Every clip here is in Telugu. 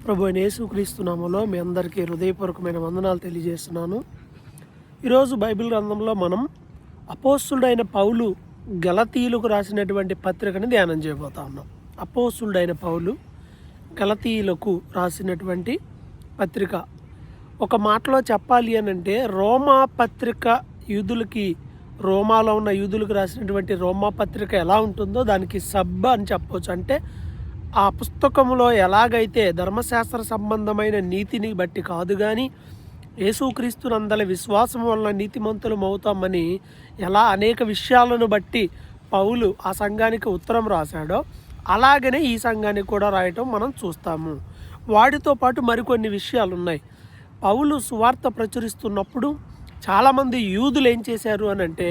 ప్రభు అయిన యేసుక్రీస్తు నామములో మీ అందరికీ హృదయపూర్వకమైన వందనాలు తెలియజేస్తున్నాను. ఈరోజు బైబిల్ గ్రంథంలో మనం అపోస్తులుడైన పౌలు గలతీయులకు రాసినటువంటి పత్రికని ధ్యానం చేయబోతా ఉన్నాం. అపోస్తులుడైన పౌలు గలతీయులకు రాసినటువంటి పత్రిక, ఒక మాటలో చెప్పాలి అని అంటే రోమా పత్రిక రోమాలో ఉన్న యూదులకు రాసినటువంటి రోమా పత్రిక ఎలా ఉంటుందో దానికి సబ్ అని చెప్పవచ్చు. అంటే ఆ పుస్తకంలో ఎలాగైతే ధర్మశాస్త్ర సంబంధమైన నీతిని బట్టి కాదు కానీ యేసుక్రీస్తునందలి విశ్వాసం వలన నీతిమంతులం అవుతామని ఎలా అనేక విషయాలను బట్టి పౌలు ఆ సంఘానికి ఉత్తరం రాశాడో అలాగనే ఈ సంఘానికి కూడా రాయటం మనం చూస్తాము. వాటితో పాటు మరికొన్ని విషయాలు ఉన్నాయి. పౌలు సువార్త ప్రచురిస్తున్నప్పుడు చాలామంది యూదులు ఏం చేశారు అని అంటే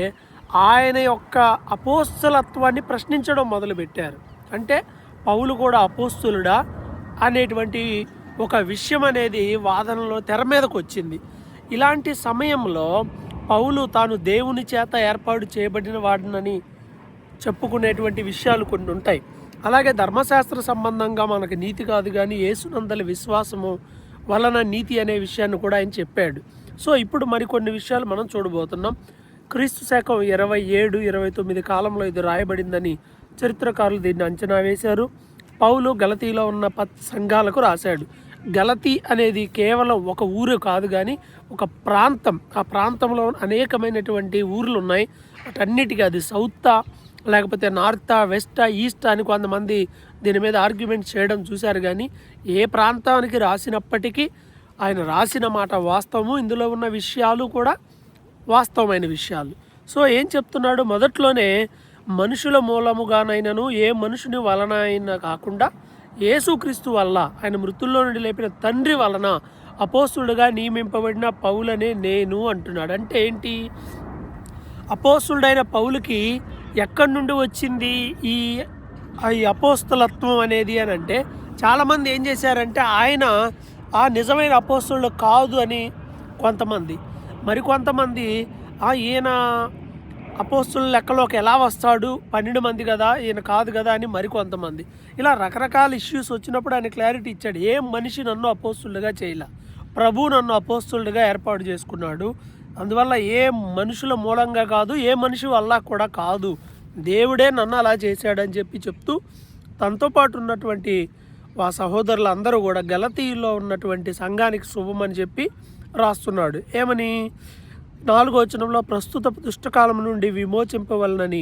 ఆయన యొక్క అపోస్తలత్వాన్ని ప్రశ్నించడం మొదలుపెట్టారు. అంటే పౌలు కూడా అపోస్తులుడా అనేటువంటి ఒక విషయం అనేది వాదనలో తెర మీదకు వచ్చింది. ఇలాంటి సమయంలో పౌలు తాను దేవుని చేత ఏర్పాటు చేయబడిన వాడినని చెప్పుకునేటువంటి విషయాలు కొన్ని ఉంటాయి. అలాగే ధర్మశాస్త్ర సంబంధంగా మనకు నీతి కాదు కానీ యేసునందలి విశ్వాసము వలన నీతి అనే విషయాన్ని కూడా ఆయన చెప్పాడు. సో ఇప్పుడు మరికొన్ని విషయాలు మనం చూడబోతున్నాం. క్రీస్తు శకం 27-29 కాలంలో ఇది రాయబడిందని చరిత్రకారులు దీన్ని అంచనా వేశారు. పౌలు గలతీలో ఉన్న సంఘాలకు రాశాడు. గలతీ అనేది కేవలం ఒక ఊరు కాదు కానీ ఒక ప్రాంతం. ఆ ప్రాంతంలో అనేకమైనటువంటి ఊర్లు ఉన్నాయి. వాటన్నిటికీ అది సౌతా లేకపోతే నార్తా వెస్టా ఈస్టా అని కొంతమంది దీని మీద ఆర్గ్యుమెంట్ చేయడం చూశారు. కానీ ఏ ప్రాంతానికి రాసినప్పటికీ ఆయన రాసిన మాట వాస్తవము, ఇందులో ఉన్న విషయాలు కూడా వాస్తవమైన విషయాలు. సో ఏం చెప్తున్నాడు, మొదట్లోనే మనుషుల మూలముగానైనను ఏ మనుషుని వలన అయినా కాకుండా యేసుక్రీస్తు వల్ల ఆయన మృతుల్లో నుండి లేపిన తండ్రి వలన అపోస్తులుగా నియమింపబడిన పౌలనే నేను అంటున్నాడు. అంటే ఏంటి, అపోస్తులుడైన పౌలుకి ఎక్కడి నుండి వచ్చింది ఈ అపోస్తలత్వం అనేది అని అంటే చాలామంది ఏం చేశారంటే ఆయన ఆ నిజమైన అపోస్తులు కాదు అని కొంతమంది, మరికొంతమంది ఈయన అపోస్తుల లెక్కలోకి ఎలా వస్తాడు, 12 మంది కదా ఈయన కాదు కదా అని మరికొంతమంది. ఇలా రకరకాల ఇష్యూస్ వచ్చినప్పుడు ఆయన క్లారిటీ ఇచ్చాడు. ఏ మనిషి నన్ను అపోస్తులుగా చేయలే, ప్రభు నన్ను అపోస్తులుగా ఏర్పాటు చేసుకున్నాడు. అందువల్ల ఏ మనుషుల మూలంగా కాదు, ఏ మనిషి వల్ల కూడా కాదు, దేవుడే నన్ను అలా చేశాడని చెప్తూ తనతో పాటు ఉన్నటువంటి ఆ సహోదరులందరూ కూడా గలతీలో ఉన్నటువంటి సంఘానికి శుభమని చెప్పి రాస్తున్నాడు. ఏమని, 4వ వచనంలో ప్రస్తుత దుష్టకాలం నుండి విమోచింపవలనని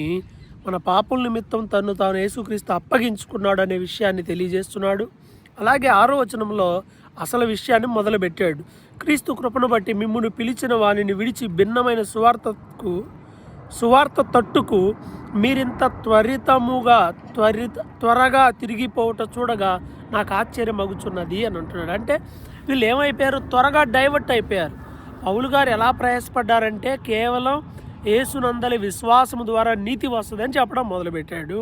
మన పాపల నిమిత్తం తను తాను యేసుక్రీస్తు అప్పగించుకున్నాడు అనే విషయాన్ని తెలియజేస్తున్నాడు. అలాగే 6వ వచనంలో అసలు విషయాన్ని మొదలుపెట్టాడు. క్రీస్తు కృపను బట్టి మిమ్మును పిలిచిన వానిని విడిచి భిన్నమైన సువార్త తట్టుకు మీరింత త్వరగా తిరిగిపోవట చూడగా నాకు ఆశ్చర్యం అగుచున్నది అని అంటున్నాడు. అంటే వీళ్ళు ఏమైపోయారు, త్వరగా డైవర్ట్ అయిపోయారు. పౌలు గారు ఎలా ప్రయాసపడ్డారంటే కేవలం యేసునందలి విశ్వాసము ద్వారా నీతి వస్తుందని చెప్పడం మొదలుపెట్టాడు.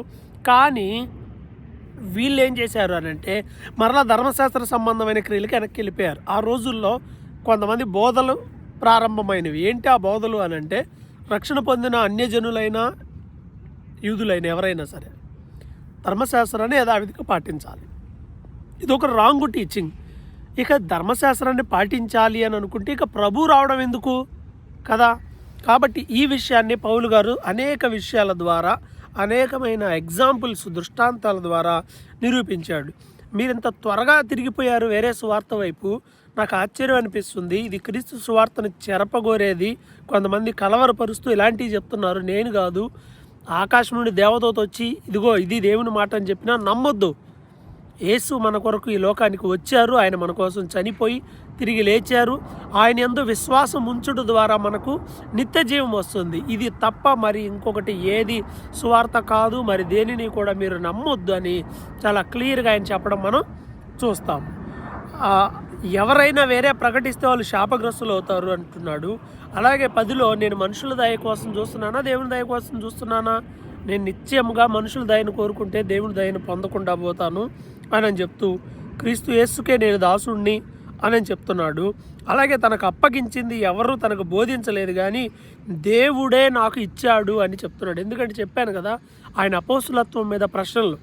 కానీ వీళ్ళు ఏం చేశారు అని అంటే మరలా ధర్మశాస్త్ర సంబంధమైన క్రియలకి వెనక్కి వెళ్ళిపోయారు. ఆ రోజుల్లో కొంతమంది బోధలు ప్రారంభమైనవి. ఏంటి ఆ బోధలు అని అంటే రక్షణ పొందిన అన్యజనులైనా యూదులైన ఎవరైనా సరే ధర్మశాస్త్రాన్ని యథావిధిగా పాటించాలి. ఇది ఒక రాంగ్ టీచింగ్. ఇక ధర్మశాస్త్రాన్ని పాటించాలి అని అనుకుంటే ఇక ప్రభు రావడం ఎందుకు కదా. కాబట్టి ఈ విషయాన్ని పౌలు గారు అనేక విషయాల ద్వారా, అనేకమైన ఎగ్జాంపుల్స్, దృష్టాంతాల ద్వారా నిరూపించాడు. మీరింత త్వరగా తిరిగిపోయారు వేరే సువార్త వైపు, నాకు ఆశ్చర్యం అనిపిస్తుంది. ఇది క్రీస్తు సువార్తను చెరపగోరేది. కొంతమంది కలవరపరుస్తూ ఇలాంటివి చెప్తున్నారు. నేను కాదు, ఆకాశం నుండి దేవదూత వచ్చి ఇదిగో ఇది దేవుని మాట అని చెప్పినా నమ్మొద్దు. యేసు మన కొరకు ఈ లోకానికి వచ్చారు, ఆయన మన కోసం చనిపోయి తిరిగి లేచారు. ఆయన యందు విశ్వాసం ఉంచుట ద్వారా మనకు నిత్య జీవం వస్తుంది. ఇది తప్ప మరి ఇంకొకటి ఏది సువార్త కాదు, మరి దేనిని కూడా మీరు నమ్మొద్దు అని చాలా క్లియర్గా ఆయన చెప్పడం మనం చూస్తాం. ఎవరైనా వేరే ప్రకటిస్తే వాళ్ళు శాపగ్రస్తులు అవుతారు అంటున్నాడు. అలాగే 10లో నేను మనుషుల దయ కోసం చూస్తున్నానా, దేవుని దయ కోసం చూస్తున్నానా, నేను నిత్యముగా మనుషుల దయను కోరుకుంటే దేవుని దయను పొందకుండా పోతాను అని చెప్తూ క్రీస్తు యేసుకే నేను దాసుడిని అని చెప్తున్నాడు. అలాగే తనకు అప్పగించింది ఎవరు తనకు బోధించలేదు కానీ దేవుడే నాకు ఇచ్చాడు అని చెప్తున్నాడు. ఎందుకంటే చెప్పాను కదా, ఆయన అపోస్తులత్వం మీద ప్రశ్నలు.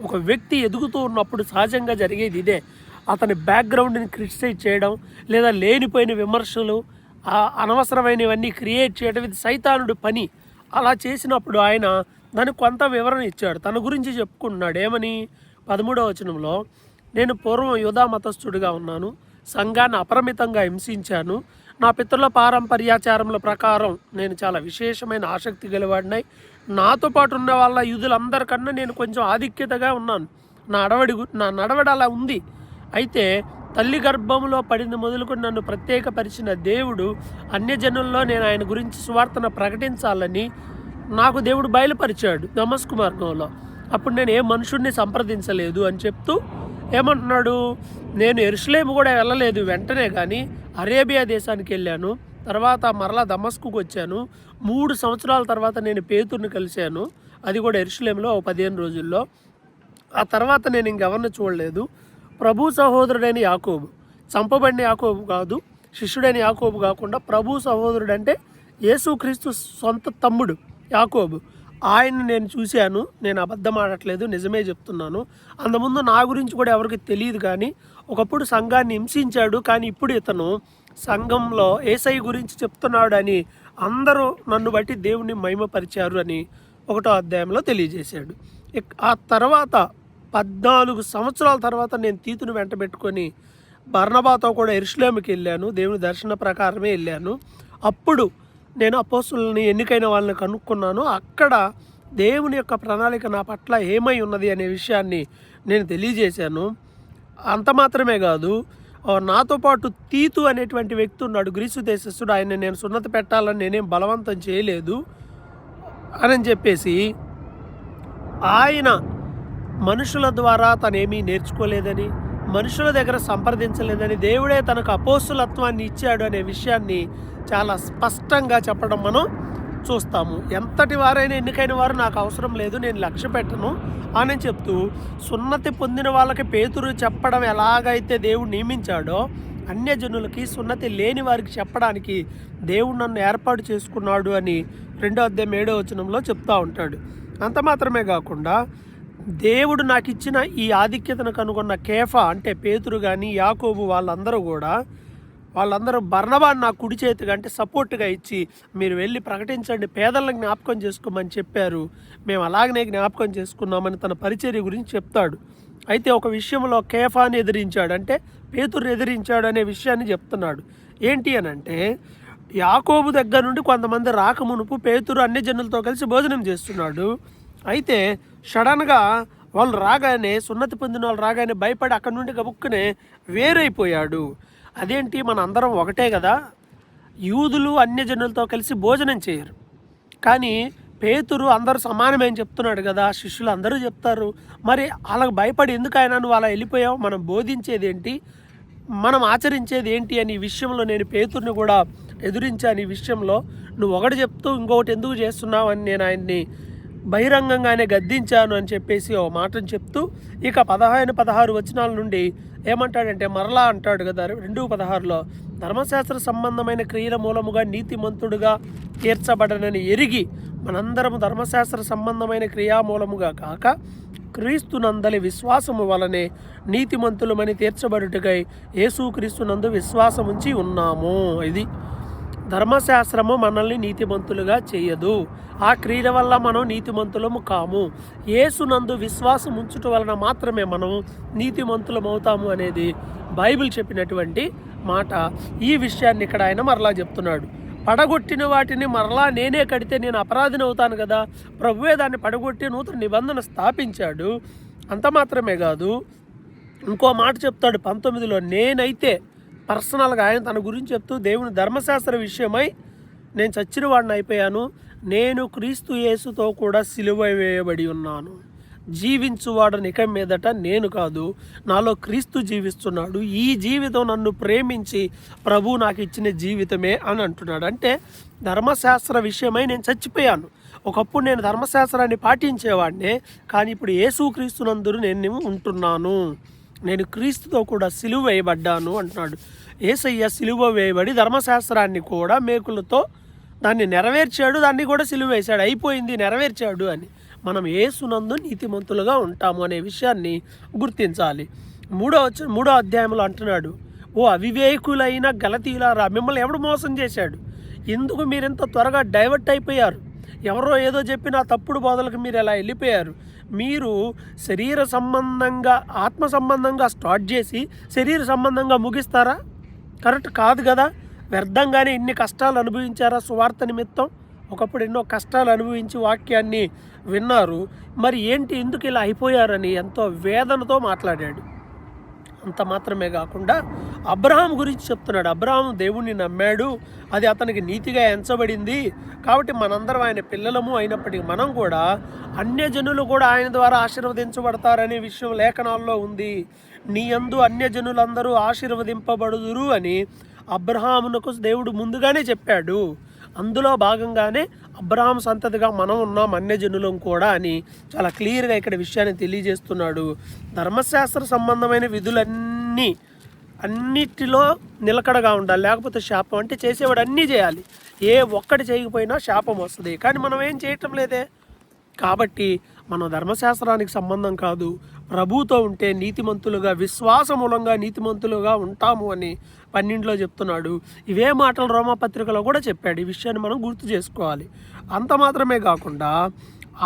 ఒక వ్యక్తి ఎదుగుతూ ఉన్నప్పుడు సహజంగా జరిగేది ఇదే. అతని బ్యాక్గ్రౌండ్ని క్రిటిసైజ్ చేయడం, లేదా లేనిపోయిన విమర్శలు, అనవసరమైనవన్నీ క్రియేట్ చేయడం ఇది సైతానుడి పని. అలా చేసినప్పుడు ఆయన దానికి కొంత వివరణ ఇచ్చాడు. తన గురించి చెప్పుకుంటున్నాడు. ఏమని? 13వ వచనంలో, నేను పూర్వం యూదా మతస్థుడిగా ఉన్నాను, సంఘాన్ని అపరిమితంగా హింసించాను, నా పితరుల పారంపర్యాచారముల ప్రకారం నేను చాలా విశేషమైన ఆసక్తి గలవాడినై, నాతో పాటు ఉన్న వాళ్ళ యూదులందరికన్నా నేను కొంచెం ఆధిక్యతగా ఉన్నాను. నా నడవడి అలా ఉంది. అయితే తల్లి గర్భంలో పడింది మొదలుకొని నన్ను ప్రత్యేకపరిచిన దేవుడు అన్యజనుల్లో నేను ఆయన గురించి సువార్తను ప్రకటించాలని నాకు దేవుడు బయలుపరిచాడు దమస్కు మార్గంలో. అప్పుడు నేను ఏ మనుషుడిని సంప్రదించలేదు అని చెప్తూ ఏమంటున్నాడు? నేను యెరూషలేము కూడా వెళ్ళలేదు వెంటనే, కానీ అరేబియా దేశానికి వెళ్ళాను, తర్వాత మరలా దమస్కుకు వచ్చాను. 3 సంవత్సరాల తర్వాత నేను పేతురుని కలిశాను, అది కూడా యెరూషలేములో 15 రోజుల్లో. ఆ తర్వాత నేను ఇంకెవరిని చూడలేదు. ప్రభు సహోదరుడైన యాకోబు, చంపబడిన యాకోబు కాదు, శిష్యుడైన యాకోబు కాకుండా ప్రభు సహోదరుడు అంటే యేసుక్రీస్తు సొంత తమ్ముడు యాకోబు, ఆయన్ని నేను చూశాను. నేను అబద్ధం ఆడట్లేదు, నిజమే చెప్తున్నాను. అంతకుముందు నా గురించి కూడా ఎవరికి తెలియదు, కానీ ఒకప్పుడు సంఘాన్ని హింసించాడు, కానీ ఇప్పుడు ఇతను సంఘంలో యేసయ్య గురించి చెప్తున్నాడు అని అందరూ నన్ను బట్టి దేవుణ్ణి మహిమపరిచారు అని 1వ అధ్యాయంలో తెలియజేశాడు. ఆ తర్వాత 14 సంవత్సరాల తర్వాత నేను తీతును వెంట పెట్టుకొని బర్నబాతో కూడా యెరూషలేముకి వెళ్ళాను. దేవుని దర్శన ప్రకారమే వెళ్ళాను. అప్పుడు నేను అపోస్తులని, ఎన్నికైన వాళ్ళని కనుక్కున్నాను. అక్కడ దేవుని యొక్క ప్రణాళిక నా పట్ల ఏమై ఉన్నది అనే విషయాన్ని నేను తెలియజేశాను. అంత మాత్రమే కాదు, నాతో పాటు తీతు అనేటువంటి వ్యక్తి ఉన్నాడు, గ్రీసు దేశస్థుడు. ఆయన నేను సున్నతి పెట్టాలని నేనేం బలవంతం చేయలేదు అని చెప్పేసి, ఆయన మనుషుల ద్వారా తనేమీ నేర్చుకోలేదని, మనుషుల దగ్గర సంప్రదించలేదని, దేవుడే తనకు అపోస్తులత్వాన్ని ఇచ్చాడు అనే విషయాన్ని చాలా స్పష్టంగా చెప్పడం మనం చూస్తాము. ఎంతటి వారైనా, ఎన్నికైన వారు నాకు అవసరం లేదు, నేను లక్ష్య పెట్టను అని చెప్తూ సున్నతి పొందిన వాళ్ళకి పేతురు చెప్పడం ఎలాగైతే దేవుడు నియమించాడో, అన్యజనులకి సున్నతి లేని వారికి చెప్పడానికి దేవుడు నన్ను ఏర్పాటు చేసుకున్నాడు అని 2వ అధ్యాయం 7వ వచనంలో చెప్తూ ఉంటాడు. అంత మాత్రమే కాకుండా దేవుడు నాకు ఇచ్చిన ఈ ఆధిక్యతను కనుగొన్న కేఫా అంటే పేతురు కానీ యాకోబు వాళ్ళందరూ బర్నబాని నాకు కుడి చేతిగా అంటే సపోర్ట్గా ఇచ్చి, మీరు వెళ్ళి ప్రకటించండి, పేదలను జ్ఞాపకం చేసుకోమని చెప్పారు, మేము అలాగనే జ్ఞాపకం చేసుకున్నామని తన పరిచర్య గురించి చెప్తాడు. అయితే ఒక విషయంలో కేఫాని ఎదిరించాడు, అంటే పేతురుని ఎదిరించాడు అనే విషయాన్ని చెప్తున్నాడు. ఏంటి అని అంటే, యాకోబు దగ్గర నుండి కొంతమంది రాకమునుపు పేతురు అన్ని జనులతో కలిసి భోజనం చేస్తున్నాడు. అయితే సడన్గా వాళ్ళు రాగానే, సున్నతి పొందిన వాళ్ళు రాగానే భయపడి అక్కడి నుండి గబుక్కునే వేరైపోయాడు. అదేంటి, మన అందరం ఒకటే కదా, యూదులు అన్యజనులతో కలిసి భోజనం చేయరు, కానీ పేతురు అందరూ సమానమని చెప్తున్నాడు కదా, శిష్యులు అందరూ చెప్తారు, మరి వాళ్ళకి భయపడి ఎందుకు ఆయన నువ్వు అలా వెళ్ళిపోయావు, మనం బోధించేది ఏంటి, మనం ఆచరించేది ఏంటి అని ఈ విషయంలో నేను పేతుర్ని కూడా ఎదురించాను. ఈ విషయంలో నువ్వు ఒకటి చెప్తూ ఇంకొకటి ఎందుకు చేస్తున్నావు అని నేను ఆయన్ని బహిరంగంగానే గద్దించాను అని చెప్పేసి ఓ మాటను చెప్తూ, ఇక 15-16 వచనాల నుండి ఏమంటాడంటే, మరలా అంటాడు కదా 2:16లో, ధర్మశాస్త్ర సంబంధమైన క్రియల మూలముగా నీతిమంతుడుగా తీర్చబడనని ఎరిగి మనందరము ధర్మశాస్త్ర సంబంధమైన క్రియామూలముగా కాక క్రీస్తునందలి విశ్వాసము వలనే నీతిమంతులమని తీర్చబడుటకై యేసుక్రీస్తునందు విశ్వాసముంచి ఉన్నాము. ఇది ధర్మశాస్త్రము మనల్ని నీతిమంతులుగా చేయదు, ఆ క్రియల వల్ల మనం నీతిమంతులము కాము. యేసునందు విశ్వాసం ఉంచుట వలన మాత్రమే మనం నీతిమంతులం అవుతాము అనేది బైబిల్ చెప్పినటువంటి మాట. ఈ విషయాన్ని ఇక్కడ ఆయన మరలా చెప్తున్నాడు. పడగొట్టిన వాటిని మరలా నేనే కడితే నేను అపరాధిని అవుతాను కదా, ప్రభువే దాన్ని పడగొట్టి నూతన నిబంధన స్థాపించాడు. అంత మాత్రమే కాదు, ఇంకో మాట చెప్తాడు 19లో, నేనైతే పర్సనల్గా ఆయన తన గురించి చెప్తూ, దేవుని ధర్మశాస్త్ర విషయమై నేను చచ్చిన వాడిని అయిపోయాను, నేను క్రీస్తు యేసుతో కూడా సిలువ వేయబడి ఉన్నాను, జీవించువాడని ఇక మీదట నేను కాదు, నాలో క్రీస్తు జీవిస్తున్నాడు, ఈ జీవితం నన్ను ప్రేమించి ప్రభు నాకు ఇచ్చిన జీవితమే అని అంటున్నాడు. అంటే ధర్మశాస్త్ర విషయమై నేను చచ్చిపోయాను. ఒకప్పుడు నేను ధర్మశాస్త్రాన్ని పాటించేవాడినే, కానీ ఇప్పుడు యేసుక్రీస్తునందు నేను ఉంటున్నాను, నేను క్రీస్తుతో కూడా సిలువ వేయబడ్డాను అంటున్నాడు. యేసయ్య సిలువ వేయబడి ధర్మశాస్త్రాన్ని కూడా మేకులతో దాన్ని నెరవేర్చాడు, దాన్ని కూడా సిలువ వేశాడు, అయిపోయింది, నెరవేర్చాడు అని. మనం యేసునందు నీతిమంతులుగా ఉంటాము అనే విషయాన్ని గుర్తించాలి. మూడో అధ్యాయంలో అంటున్నాడు, ఓ అవివేకులైన గలతీయులారా, మిమ్మల్ని ఎవడు మోసం చేశాడు? ఎందుకు మీరు ఇంత త్వరగా డైవర్ట్ అయిపోయారు? ఎవరో ఏదో చెప్పిన తప్పుడు బోధలకు మీరు ఎలా వెళ్ళిపోయారు? మీరు శరీర సంబంధంగా ఆత్మ సంబంధంగా స్టార్ట్ చేసి శరీర సంబంధంగా ముగిస్తారా? కరెక్ట్ కాదు కదా. వ్యర్థంగానే ఇన్ని కష్టాలు అనుభవించారా సువార్త నిమిత్తం? ఒకప్పుడు ఎన్నో కష్టాలు అనుభవించి వాక్యాన్ని విన్నారు. మరి ఏంటి, ఎందుకు ఇలా అయిపోయారని ఎంతో వేదనతో మాట్లాడాడు. అంత మాత్రమే కాకుండా అబ్రహాం గురించి చెప్తున్నాడు. అబ్రహాం దేవుణ్ణి నమ్మాడు, అది అతనికి నీతిగా ఎంచబడింది. కాబట్టి మనందరం ఆయన పిల్లలము అయినప్పటికీ మనం కూడా అన్యజనులు కూడా ఆయన ద్వారా ఆశీర్వదించబడతారనే విషయం లేఖనాల్లో ఉంది. నీ యందు అన్యజనులందరూ ఆశీర్వదింపబడుదురు అని అబ్రహామునకు దేవుడు ముందుగానే చెప్పాడు. అందులో భాగంగానే అబ్రహాం సంతతిగా మనం ఉన్నాం అన్యజనులం కూడా అని చాలా క్లియర్గా ఇక్కడ విషయాన్ని తెలియజేస్తున్నాడు. ధర్మశాస్త్ర సంబంధమైన అన్నిటిలో నిలకడగా ఉండాలి, లేకపోతే శాపం. అంటే చేసేవాడు అన్నీ చేయాలి, ఏ ఒక్కటి చేయకపోయినా శాపం వస్తుంది. కానీ మనం ఏం చేయటం లేదే. కాబట్టి మనం ధర్మశాస్త్రానికి సంబంధం కాదు, ప్రభుతో ఉంటే నీతిమంతులుగా, విశ్వాసమూలంగా నీతిమంతులుగా ఉంటాము అని 12లో చెప్తున్నాడు. ఇవే మాటలు రోమాపత్రికలో కూడా చెప్పాడు. ఈ విషయాన్ని మనం గుర్తు చేసుకోవాలి. అంత మాత్రమే కాకుండా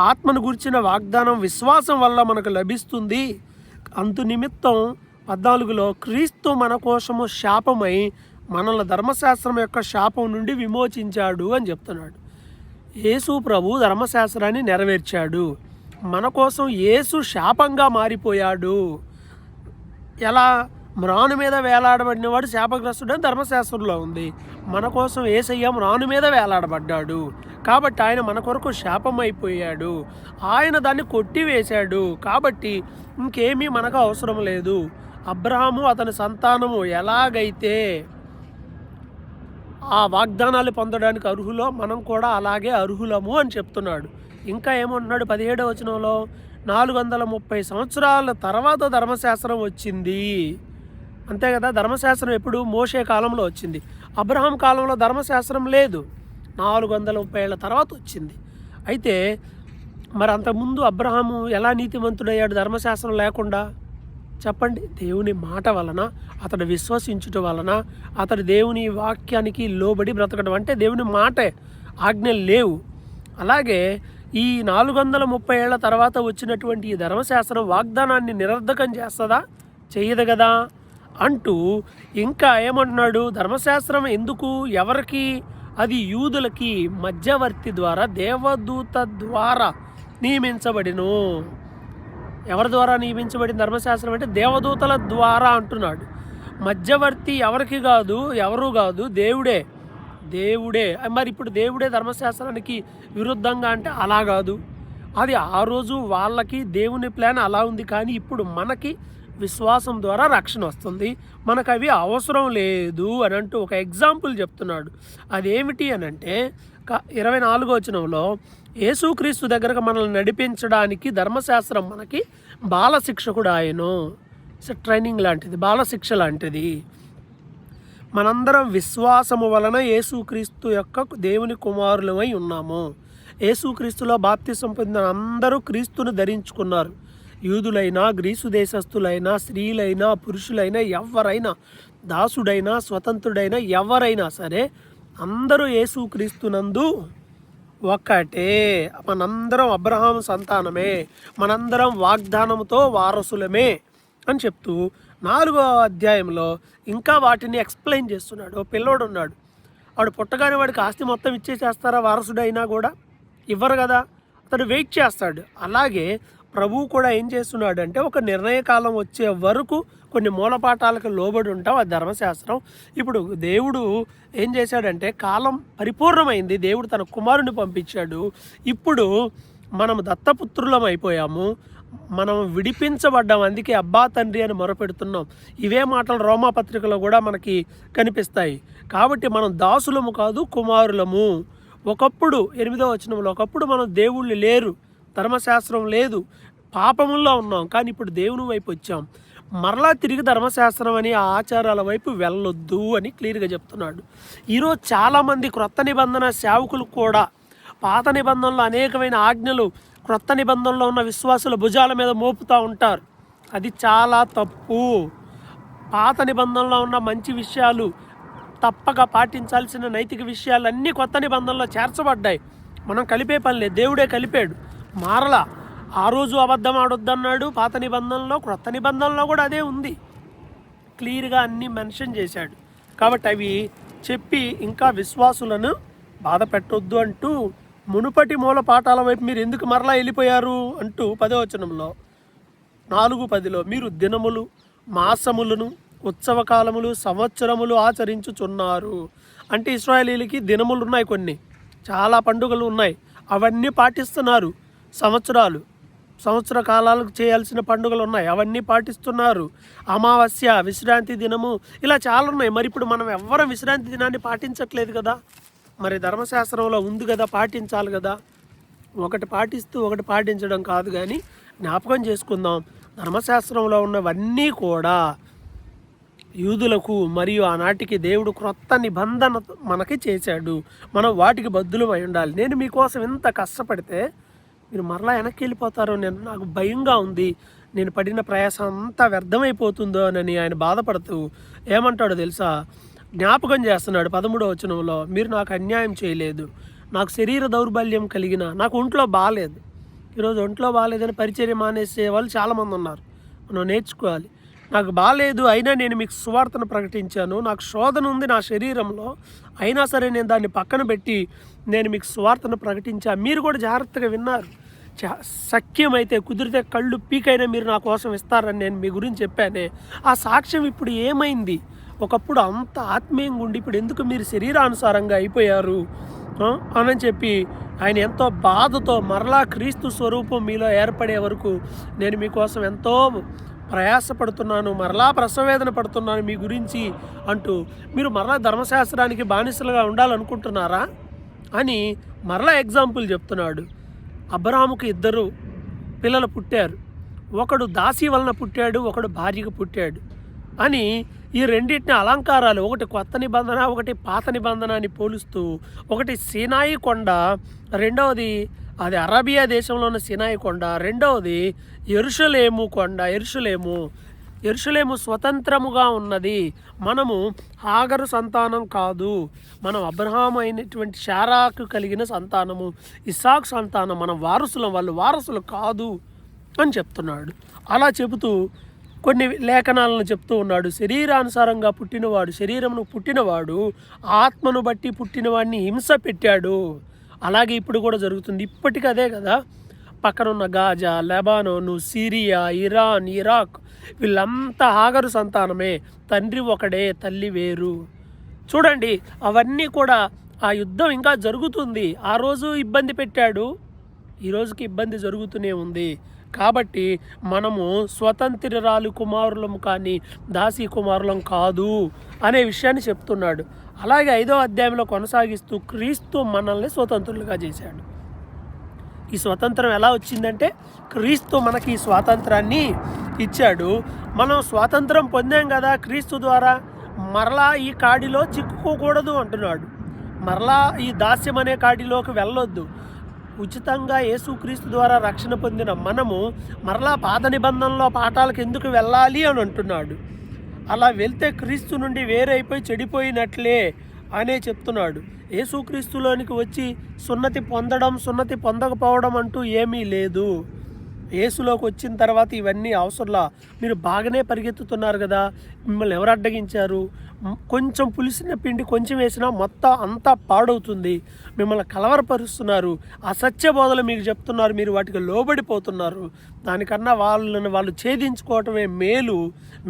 ఆత్మను గురించిన వాగ్దానం విశ్వాసం వల్ల మనకు లభిస్తుంది. అందు నిమిత్తం 14లో క్రీస్తు మన కోసము శాపమై మనల్ని ధర్మశాస్త్రం యొక్క శాపం నుండి విమోచించాడు అని చెప్తున్నాడు. యేసు ప్రభు ధర్మశాస్త్రాన్ని నెరవేర్చాడు. మన కోసం యేసు శాపంగా మారిపోయాడు. ఎలా? మ్రాను మీద వేలాడబడినవాడు శాపగ్రస్తుడని ధర్మశాస్త్రంలో ఉంది. మన కోసం యేసయ్య మ్రాను మీద వేలాడబడ్డాడు. కాబట్టి ఆయన మన కొరకు శాపం అయిపోయాడు. ఆయన దాన్ని కొట్టివేశాడు. కాబట్టి ఇంకేమీ మనకు అవసరం లేదు. అబ్రహాము అతని సంతానము ఎలాగైతే ఆ వాగ్దానాలు పొందడానికి అర్హులో మనం కూడా అలాగే అర్హులము అని చెప్తున్నాడు. ఇంకా ఏమంటున్నాడు 17వ వచనంలో, 430 సంవత్సరాల తర్వాత ధర్మశాస్త్రం వచ్చింది. అంతే కదా. ధర్మశాస్త్రం ఎప్పుడు? మోషే కాలంలో వచ్చింది. అబ్రహాం కాలంలో ధర్మశాస్త్రం లేదు, 430 ఏళ్ల తర్వాత వచ్చింది. అయితే మరి అంతకుముందు అబ్రహాము ఎలా నీతిమంతుడయ్యాడు ధర్మశాస్త్రం లేకుండా? చెప్పండి. దేవుని మాట వలన, అతడు విశ్వసించుట వలన, అతడు దేవుని వాక్యానికి లోబడి బ్రతకడం. అంటే దేవుని మాటే, ఆజ్ఞలు లేవు. అలాగే ఈ 430 ఏళ్ల తర్వాత వచ్చినటువంటి ఈ ధర్మశాస్త్రం వాగ్దానాన్ని నిరర్ధకం చేస్తుందా? చెయ్యదు కదా అంటూ ఇంకా ఏమంటున్నాడు, ధర్మశాస్త్రం ఎందుకు, ఎవరికి? అది యూదులకి మధ్యవర్తి ద్వారా, దేవదూత ద్వారా నియమించబడిను. ఎవరి ద్వారా నియమించబడిన ధర్మశాస్త్రం అంటే దేవదూతల ద్వారా అంటున్నాడు. మధ్యవర్తి ఎవరికి కాదు, ఎవరు కాదు, దేవుడే. మరి ఇప్పుడు దేవుడే ధర్మశాస్త్రానికి విరుద్ధంగా అంటే అలా కాదు. అది ఆ రోజు వాళ్ళకి దేవుని ప్లాన్ అలా ఉంది. కానీ ఇప్పుడు మనకి విశ్వాసం ద్వారా రక్షణ వస్తుంది, మనకు అవి అవసరం లేదు అని అంటూ ఒక ఎగ్జాంపుల్ చెప్తున్నాడు. అదేమిటి అని అంటే 24వ వచనంలో, యేసుక్రీస్తు దగ్గరకు మనల్ని నడిపించడానికి ధర్మశాస్త్రం మనకి బాలశిక్షకుడు ఆయను. ట్రైనింగ్ లాంటిది, బాలశిక్ష లాంటిది. మనందరం విశ్వాసము వలన యేసుక్రీస్తు యొక్క దేవుని కుమారులమై ఉన్నాము. యేసుక్రీస్తులో బాప్తిసం పొందిన అందరూ క్రీస్తును ధరించుకున్నారు. యూదులైనా, గ్రీసు దేశస్థులైనా, స్త్రీలైనా, పురుషులైనా, ఎవరైనా, దాసుడైనా, స్వతంత్రుడైనా, ఎవరైనా సరే అందరూ యేసుక్రీస్తునందు ఒక్కటే. మనందరం అబ్రహాము సంతానమే, మనందరం వాగ్దానంతో వారసులమే అని చెప్తూ 4వ అధ్యాయంలో ఇంకా వాటిని ఎక్స్ప్లెయిన్ చేస్తున్నాడు. ఓ పిల్లోడు ఉన్నాడు, వాడు పుట్టగానే వాడికి ఆస్తి మొత్తం ఇచ్చేసేస్తారా? వారసుడైనా కూడా ఇవ్వరు కదా, అతడు వెయిట్ చేస్తాడు. అలాగే ప్రభువు కూడా ఏం చేస్తున్నాడు అంటే, ఒక నిర్ణయ కాలం వచ్చే వరకు కొన్ని మూలపాఠాలకు లోబడి ఉంటాం, అది ధర్మశాస్త్రం. ఇప్పుడు దేవుడు ఏం చేశాడంటే, కాలం పరిపూర్ణమైంది, దేవుడు తన కుమారుని పంపించాడు. ఇప్పుడు మనం దత్తపుత్రులం అయిపోయాము, మనం విడిపించబడ్డాం. అందుకే అబ్బా తండ్రి అని మొరపెడుతున్నాం. ఇవే మాటలు రోమాపత్రికలో కూడా మనకి కనిపిస్తాయి. కాబట్టి మనం దాసులము కాదు, కుమారులము. ఒకప్పుడు 8వ వచనంలో, ఒకప్పుడు మనం దేవుళ్ళు లేరు, ధర్మశాస్త్రం లేదు, పాపముల్లో ఉన్నాం. కానీ ఇప్పుడు దేవుని వైపు వచ్చాం. మరలా తిరిగి ధర్మశాస్త్రం అని ఆచారాల వైపు వెళ్ళొద్దు అని క్లియర్గా చెప్తున్నాడు. ఈరోజు చాలామంది క్రొత్త నిబంధన సేవకులు కూడా పాత నిబంధనలో అనేకమైన ఆజ్ఞలు క్రొత్త నిబంధనలో ఉన్న విశ్వాసుల భుజాల మీద మోపుతూ ఉంటారు. అది చాలా తప్పు. పాత నిబంధనలో ఉన్న మంచి విషయాలు, తప్పక పాటించాల్సిన నైతిక విషయాలన్నీ కొత్త నిబంధనలో చేర్చబడ్డాయి. మనం కలిపే పని లేదు, దేవుడే కలిపాడు. మారలా. ఆ రోజు అబద్ధం ఆడొద్దన్నాడు పాత నిబంధనలో, క్రొత్త నిబంధనలో కూడా అదే ఉంది. క్లియర్గా అన్నీ మెన్షన్ చేశాడు. కాబట్టి అవి చెప్పి ఇంకా విశ్వాసులను బాధ పెట్టొద్దు అంటూ మునుపటి మూల పాఠాల వైపు మీరు ఎందుకు మరలా వెళ్ళిపోయారు అంటూ 10వ వచనంలో 4:10లో మీరు దినములు, మాసములను, ఉత్సవ కాలములు, సంవత్సరములు ఆచరించుచున్నారు. అంటే ఇశ్రాయేలీలకి దినములు ఉన్నాయి, కొన్ని చాలా పండుగలు ఉన్నాయి, అవన్నీ పాటిస్తున్నారు. సంవత్సర కాలాలకు చేయాల్సిన పండుగలు ఉన్నాయి, అవన్నీ పాటిస్తున్నారు. అమావాస్య, విశ్రాంతి దినము, ఇలా చాలా ఉన్నాయి. మరి ఇప్పుడు మనం ఎవ్వరం విశ్రాంతి దినాన్ని పాటించట్లేదు కదా. మరి ధర్మశాస్త్రంలో ఉంది కదా, పాటించాలి కదా. ఒకటి పాటిస్తూ ఒకటి పాటించడం కాదు, కానీ జ్ఞాపకం చేసుకుందాం, ధర్మశాస్త్రంలో ఉన్నవన్నీ కూడా యూదులకు మరియు ఆనాటికి దేవుడు క్రొత్త నిబంధన మనకి చేశాడు. మనం వాటికి బద్దులమై ఉండాలి. నేను మీకోసం ఎంత కష్టపడితే మీరు మరలా వెనక్కి వెళ్ళిపోతారో నాకు భయంగా ఉంది. నేను పడిన ప్రయాసం అంతా వ్యర్థమైపోతుందో అని ఆయన బాధపడుతూ ఏమంటాడో తెలుసా? జ్ఞాపకం చేస్తున్నాడు 13వ వచనంలో, మీరు నాకు అన్యాయం చేయలేదు, నాకు శరీర దౌర్బల్యం కలిగిన, నాకు ఒంట్లో బాగాలేదు. ఈరోజు ఒంట్లో బాగాలేదని పరిచర్య మానేసే వాళ్ళు చాలామంది ఉన్నారు. మనం నేర్చుకోవాలి. నాకు బాగాలేదు, అయినా నేను మీకు సువార్తను ప్రకటించాను, నాకు శోధన ఉంది నా శరీరంలో, అయినా సరే నేను దాన్ని పక్కన పెట్టి నేను మీకు సువార్తను ప్రకటించా. మీరు కూడా జాగ్రత్తగా విన్నారు. సఖ్యమైతే కుదిరితే కళ్ళు పీకైనా మీరు నా కోసం ఇస్తారని నేను మీ గురించి చెప్పానే. ఆ సాక్ష్యం ఇప్పుడు ఏమైంది? ఒకప్పుడు అంత ఆత్మీయంగా ఉండి ఇప్పుడు ఎందుకు మీరు శరీరానుసారంగా అయిపోయారు అని చెప్పి ఆయన ఎంతో బాధతో మరలా క్రీస్తు స్వరూపం మీలో ఏర్పడే వరకు నేను మీకోసం ఎంతో ప్రయాసపడుతున్నాను, మరలా ప్రసవేదన పడుతున్నాను మీ గురించి అంటూ మీరు మరలా ధర్మశాస్త్రానికి బానిసలుగా ఉండాలనుకుంటున్నారా అని మరలా ఎగ్జాంపుల్ చెప్తున్నాడు. అబ్రాహాముకు 2 పిల్లలు పుట్టారు. ఒకడు దాసి వలన పుట్టాడు, ఒకడు భార్యకు పుట్టాడు అని ఈ రెండింటిని అలంకారాలు, ఒకటి కొత్త నిబంధన, ఒకటి పాత నిబంధన అని పోలుస్తూ, ఒకటి సీనాయి కొండ, రెండవది అది అరేబియా దేశంలో ఉన్న సీనాయి కొండ, రెండవది యెరూషలేము కొండ. యెరూషలేము స్వతంత్రముగా ఉన్నది. మనము హాగరు సంతానం కాదు, మనం అబ్రహాము అయినటువంటి శారాకు కలిగిన సంతానము, ఇస్సాకు సంతానం, మనం వారసులం, వాళ్ళు వారసులు కాదు అని చెప్తున్నాడు. అలా చెబుతూ కొన్ని లేఖనాలను చెప్తూ ఉన్నాడు. శరీరానుసారంగా పుట్టినవాడు, శరీరమును పుట్టినవాడు ఆత్మను బట్టి పుట్టినవాడిని హింస పెట్టాడు. అలాగే ఇప్పుడు కూడా జరుగుతుంది. ఇప్పటికీ అదే కదా. పక్కనున్న Gaza, Lebanon, Syria, Iran, Iraq వీళ్ళంతా హాగరు సంతానమే. తండ్రి ఒకడే, తల్లి వేరు. చూడండి, అవన్నీ కూడా ఆ యుద్ధం ఇంకా జరుగుతుంది. ఆ రోజు ఇబ్బంది పెట్టాడు, ఈ రోజుకి ఇబ్బంది జరుగుతూనే ఉంది. కాబట్టి మనము స్వతంత్రురాలు కుమారులము కానీ దాసీ కుమారులం కాదు అనే విషయాన్ని చెప్తున్నాడు. అలాగే 5వ అధ్యాయంలో కొనసాగిస్తూ క్రీస్తు మనల్ని స్వతంత్రులుగా చేశాడు. ఈ స్వతంత్రం ఎలా వచ్చిందంటే క్రీస్తు మనకి ఈ స్వాతంత్రాన్ని ఇచ్చాడు. మనం స్వాతంత్రం పొందాం కదా క్రీస్తు ద్వారా, మరలా ఈ కాడిలో చిక్కుకోకూడదు అంటున్నాడు. మరలా ఈ దాస్యం అనే కాడిలోకి వెళ్ళొద్దు. ఉచితంగా యేసుక్రీస్తు ద్వారా రక్షణ పొందిన మనము మరలా పాత నిబంధనలో పాఠాలకు ఎందుకు వెళ్ళాలి అని అంటున్నాడు. అలా వెళ్తే క్రీస్తు నుండి వేరైపోయి చెడిపోయినట్లే అనే చెప్తున్నాడు. యేసుక్రీస్తులోనికి వచ్చి సున్నతి పొందడం, సున్నతి పొందకపోవడం అంటూ ఏమీ లేదు. యేసులోకి వచ్చిన తర్వాత ఇవన్నీ అవసరంలా. మీరు బాగానే పరిగెత్తుతున్నారు కదా, మిమ్మల్ని ఎవరు అడ్డగించారు? కొంచెం పులిసిన పిండి కొంచెం వేసినా మొత్తం అంతా పాడవుతుంది. మిమ్మల్ని కలవరపరుస్తున్నారు, అసత్య బోధలు మీకు చెప్తున్నారు, మీరు వాటికి లోబడిపోతున్నారు. దానికన్నా వాళ్ళు ఛేదించుకోవటమే మేలు.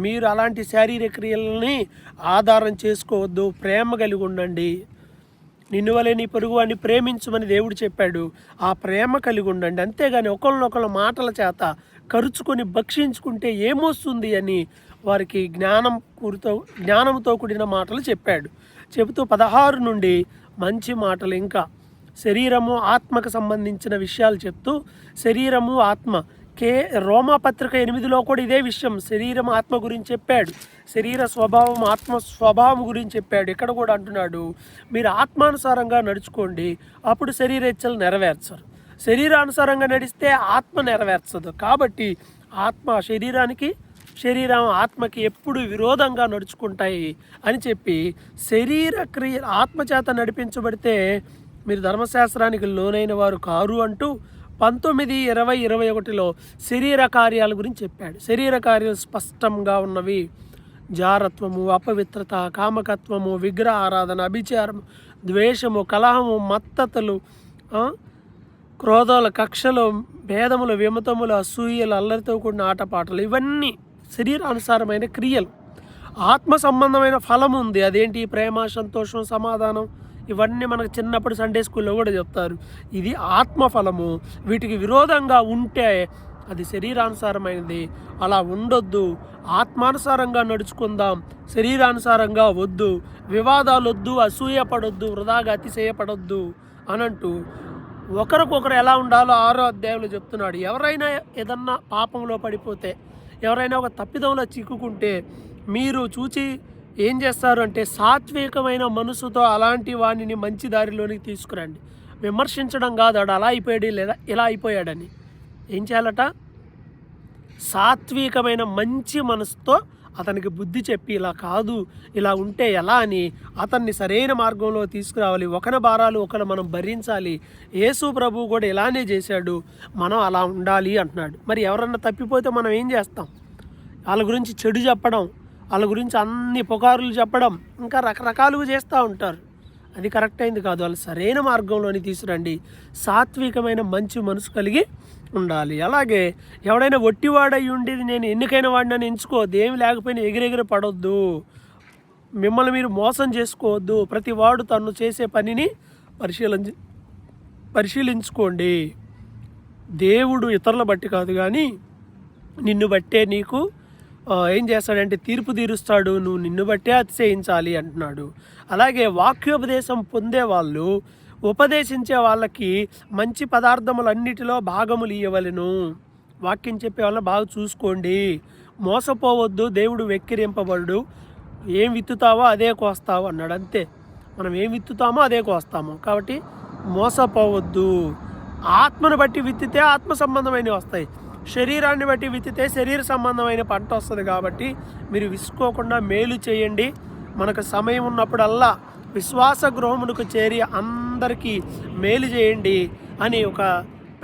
మీరు అలాంటి శారీరక క్రియలని ఆధారం చేసుకోవద్దు, ప్రేమ కలిగి ఉండండి. నిన్ను వలె నీ పొరుగువాడిని ప్రేమించమని దేవుడు చెప్పాడు. ఆ ప్రేమ కలిగి ఉండండి. అంతేగాని ఒకళ్ళనొకళ్ళ మాటల చేత ఖర్చుకొని భక్షించుకుంటే ఏమొస్తుంది అని వారికి జ్ఞానంతో కూడిన మాటలు చెప్పాడు. చెబుతూ 16 నుండి మంచి మాటలు, ఇంకా శరీరము ఆత్మకు సంబంధించిన విషయాలు చెప్తూ, శరీరము ఆత్మ రోమాపత్రిక 8లో కూడా ఇదే విషయం శరీరం ఆత్మ గురించి చెప్పాడు. శరీర స్వభావం ఆత్మ స్వభావం గురించి చెప్పాడు. ఇక్కడ కూడా అంటున్నాడు, మీరు ఆత్మానుసారంగా నడుచుకోండి, అప్పుడు శరీరేచ్ఛలు నెరవేర్చరు. శరీరానుసారంగా నడిస్తే ఆత్మ నెరవేర్చదు. కాబట్టి ఆత్మ శరీరానికి శరీరం ఆత్మకి ఎప్పుడు విరోధంగా నడుచుకుంటాయి అని చెప్పి శరీర క్రియ ఆత్మచేత నడిపించబడితే మీరు ధర్మశాస్త్రానికి లోనైన వారు కారు అంటూ 19, 20, 21లో శరీర కార్యాల గురించి చెప్పాడు. శరీర కార్యాలు స్పష్టంగా ఉన్నవి: జారత్వము, అపవిత్రత, కామకత్వము, విగ్రహ ఆరాధన, అభిచారము, ద్వేషము, కలహము, మత్తతలు, క్రోధాలు, కక్షలు, భేదములు, విమతములు, అసూయలు, అల్లరితో కూడిన ఆటపాటలు, ఇవన్నీ శరీరానుసారమైన క్రియలు. ఆత్మ సంబంధమైన ఫలం ఉంది. అదేంటి? ప్రేమ, సంతోషం, సమాధానం. ఇవన్నీ మనకు చిన్నప్పుడు సండే స్కూల్లో కూడా చెప్తారు. ఇది ఆత్మఫలము. వీటికి విరోధంగా ఉంటే అది శరీరానుసారమైనది. అలా ఉండొద్దు. ఆత్మానుసారంగా నడుచుకుందాం, శరీరానుసారంగా వద్దు. వివాదాలు వద్దు, అసూయపడొద్దు, వృధాగా అతిశయపడొద్దు అనంటూ ఒకరికొకరు ఎలా ఉండాలో 6వ అధ్యాయంలో చెప్తున్నాడు. ఎవరైనా ఏదన్నా పాపంలో పడిపోతే, ఎవరైనా ఒక తప్పిదంలో చిక్కుకుంటే మీరు చూచి ఏం చేస్తారు అంటే సాత్వికమైన మనసుతో అలాంటి వాడిని మంచి దారిలోనికి తీసుకురండి. విమర్శించడం కాదు, ఆడు అలా అయిపోయాడు లేదా ఇలా అయిపోయాడని. ఏం చేయాలట? సాత్వికమైన మంచి మనసుతో అతనికి బుద్ధి చెప్పి ఇలా కాదు, ఇలా ఉంటే ఎలా అని అతన్ని సరైన మార్గంలో తీసుకురావాలి. ఒకరి భారాలు ఒకరు మనం భరించాలి. యేసు ప్రభువు కూడా ఇలానే చేశాడు, మనం అలా ఉండాలి అంటున్నాడు. మరి ఎవరన్నా తప్పిపోతే మనం ఏం చేస్తాం? వాళ్ళ గురించి చెడు చెప్పడం, వాళ్ళ గురించి అన్ని పుకారులు చెప్పడం, ఇంకా రకరకాలుగా చేస్తూ ఉంటారు. అది కరెక్ట్ అయింది కాదు. వాళ్ళు సరైన మార్గంలోని తీసుకురండి. సాత్వికమైన మంచి మనసు కలిగి ఉండాలి. అలాగే ఎవడైనా ఒట్టివాడై ఉండేది నేను ఎన్నికైన వాడిని ఎంచుకోవద్దు. ఏమి లేకపోయినా ఎగిరెగిరి పడొద్దు. మిమ్మల్ని మీరు మోసం చేసుకోవద్దు. ప్రతి వాడు తను చేసే పనిని పరిశీలించుకోండి. దేవుడు ఇతరుల బట్టి కాదు కానీ నిన్ను బట్టే నీకు ఏం చేస్తాడంటే తీర్పు తీరుస్తాడు. నువ్వు నిన్ను బట్టే అతిశయించాలి అంటున్నాడు. అలాగే వాక్యోపదేశం పొందే వాళ్ళు ఉపదేశించే వాళ్ళకి మంచి పదార్థములన్నిటిలో భాగములు ఇవ్వవలెను. వాక్యం చెప్పే వాళ్ళని బాగా చూసుకోండి. మోసపోవద్దు. దేవుడు వెక్కిరింపబడు. ఏం విత్తుతావో అదే కోస్తావు అన్నాడు. అంతే, మనం ఏం విత్తుతామో అదే కోస్తాము. కాబట్టి మోసపోవద్దు. ఆత్మను బట్టి విత్తితే ఆత్మ సంబంధమైనవి వస్తాయి. శరీరాన్ని బట్టి విత్తితే శరీర సంబంధమైన పంట వస్తుంది. కాబట్టి మీరు విసుకోకుండా మేలు చేయండి. మనకు సమయం ఉన్నప్పుడల్లా విశ్వాస గృహమునకు చేరి అందరికీ మేలు చేయండి అని ఒక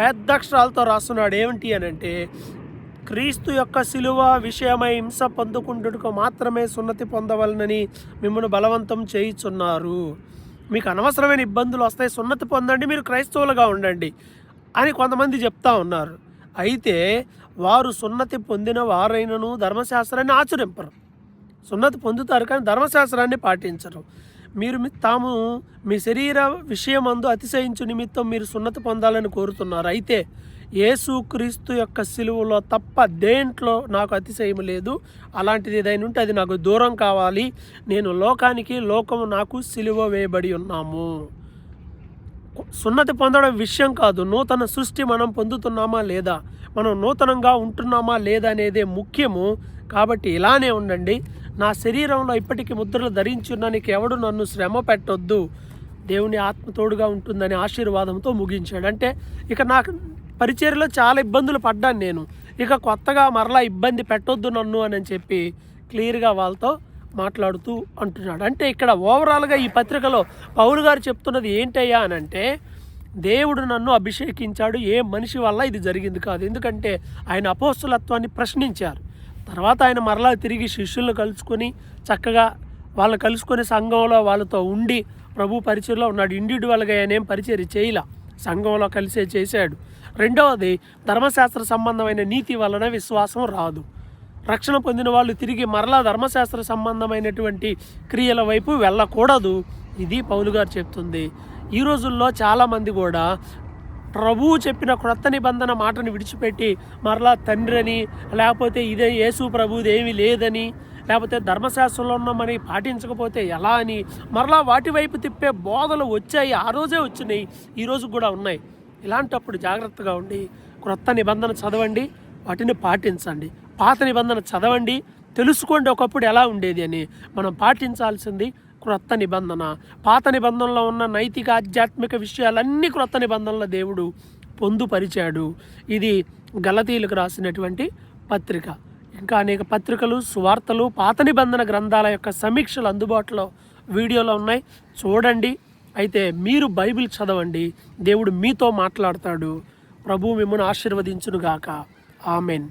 పెద్ద అక్షరాలతో రాస్తున్నాడు. ఏమిటి అని అంటే, క్రీస్తు యొక్క శిలువ విషయమై హింస పొందుకుంటుటకు మాత్రమే సున్నతి పొందవలనని మిమ్మల్ని బలవంతం చేయుచున్నారు. మీకు అనవసరమైన ఇబ్బందులు వస్తాయి, సున్నతి పొందండి, మీరు క్రైస్తవులుగా ఉండండి అని కొంతమంది చెప్తా ఉన్నారు. అయితే వారు సున్నతి పొందిన వారైనను ధర్మశాస్త్రాన్ని ఆచరింపరు. సున్నతి పొందుతారు కానీ ధర్మశాస్త్రాన్ని పాటించరు. మీరు తాము మీ శరీర విషయమందు అతిశయించు నిమిత్తం మీరు సున్నతి పొందాలని కోరుతున్నారు. అయితే యేసుక్రీస్తు యొక్క సిలువలో తప్ప దేంట్లో నాకు అతిశయం లేదు. అలాంటిది ఏదైనా ఉంటే అది నాకు దూరం కావాలి. నేను లోకానికి, లోకము నాకు సిలువ వేయబడి ఉన్నాము. సున్నతి పొందడం విషయం కాదు, నూతన సృష్టి మనం పొందుతున్నామా లేదా, మనం నూతనంగా ఉంటున్నామా లేదా అనేదే ముఖ్యము. కాబట్టి ఇలానే ఉండండి. నా శరీరంలో ఇప్పటికీ ముద్రలు ధరించున్నానికి ఎవడు నన్ను శ్రమ పెట్టొద్దు, దేవుని ఆత్మ తోడుగా ఉంటుందని ఆశీర్వాదంతో ముగించాడు. అంటే ఇక నాకు పరిచర్యలో చాలా ఇబ్బందులు పడ్డాను నేను, ఇక కొత్తగా మరలా ఇబ్బంది పెట్టొద్దు నన్ను అని చెప్పి క్లియర్గా వాళ్ళతో మాట్లాడుతూ అంటున్నాడు. అంటే ఇక్కడ ఓవరాల్గా ఈ పత్రికలో పౌలు గారు చెప్తున్నది ఏంటయ్యా అని అంటే, దేవుడు నన్ను అభిషేకించాడు, ఏ మనిషి వల్ల ఇది జరిగింది కాదు. ఎందుకంటే ఆయన అపోస్తులత్వాన్ని ప్రశ్నించారు. తర్వాత ఆయన మరలా తిరిగి శిష్యులను కలుసుకొని చక్కగా వాళ్ళు కలుసుకొని సంఘంలో వాళ్ళతో ఉండి ప్రభు పరిచర్లో ఉన్నాడు. ఇండివిజువల్గా ఆయన ఏం పరిచర్య చేయలే, సంఘంలో కలిసే చేశాడు. రెండవది, ధర్మశాస్త్ర సంబంధమైన నీతి వలన విశ్వాసం రాదు. రక్షణ పొందిన వాళ్ళు తిరిగి మరలా ధర్మశాస్త్ర సంబంధమైనటువంటి క్రియల వైపు వెళ్ళకూడదు. ఇది పౌలు గారు చెప్తుంది. ఈ రోజుల్లో చాలామంది కూడా ప్రభువు చెప్పిన క్రొత్త నిబంధన మాటను విడిచిపెట్టి మరలా తండ్రి అని, లేకపోతే ఇదే యేసు ప్రభువుది ఏమీ లేదని, లేకపోతే ధర్మశాస్త్రంలో ఉన్నామని పాటించకపోతే ఎలా అని మరలా వాటి వైపు తిప్పే బోధలు వచ్చాయి. ఆ రోజే వచ్చినాయి, ఈరోజు కూడా ఉన్నాయి. ఇలాంటప్పుడు జాగ్రత్తగా ఉండి క్రొత్త నిబంధన చదవండి, వాటిని పాటించండి. పాత నిబంధన చదవండి, తెలుసుకోండి ఒకప్పుడు ఎలా ఉండేది అని. మనం పాటించాల్సింది క్రొత్త నిబంధన. పాత నిబంధనలో ఉన్న నైతిక ఆధ్యాత్మిక విషయాలన్నీ క్రొత్త నిబంధనలో దేవుడు పొందుపరిచాడు. ఇది గలతీయులకు రాసినటువంటి పత్రిక. ఇక ఇంకా అనేక పత్రికలు, సువార్తలు, పాత నిబంధన గ్రంథాల యొక్క సమీక్షలు అందుబాటులో వీడియోలో ఉన్నాయి, చూడండి. అయితే మీరు బైబిల్ చదవండి, దేవుడు మీతో మాట్లాడతాడు. ప్రభువు మిమ్మల్ని ఆశీర్వదించునుగాక. ఆమెన్.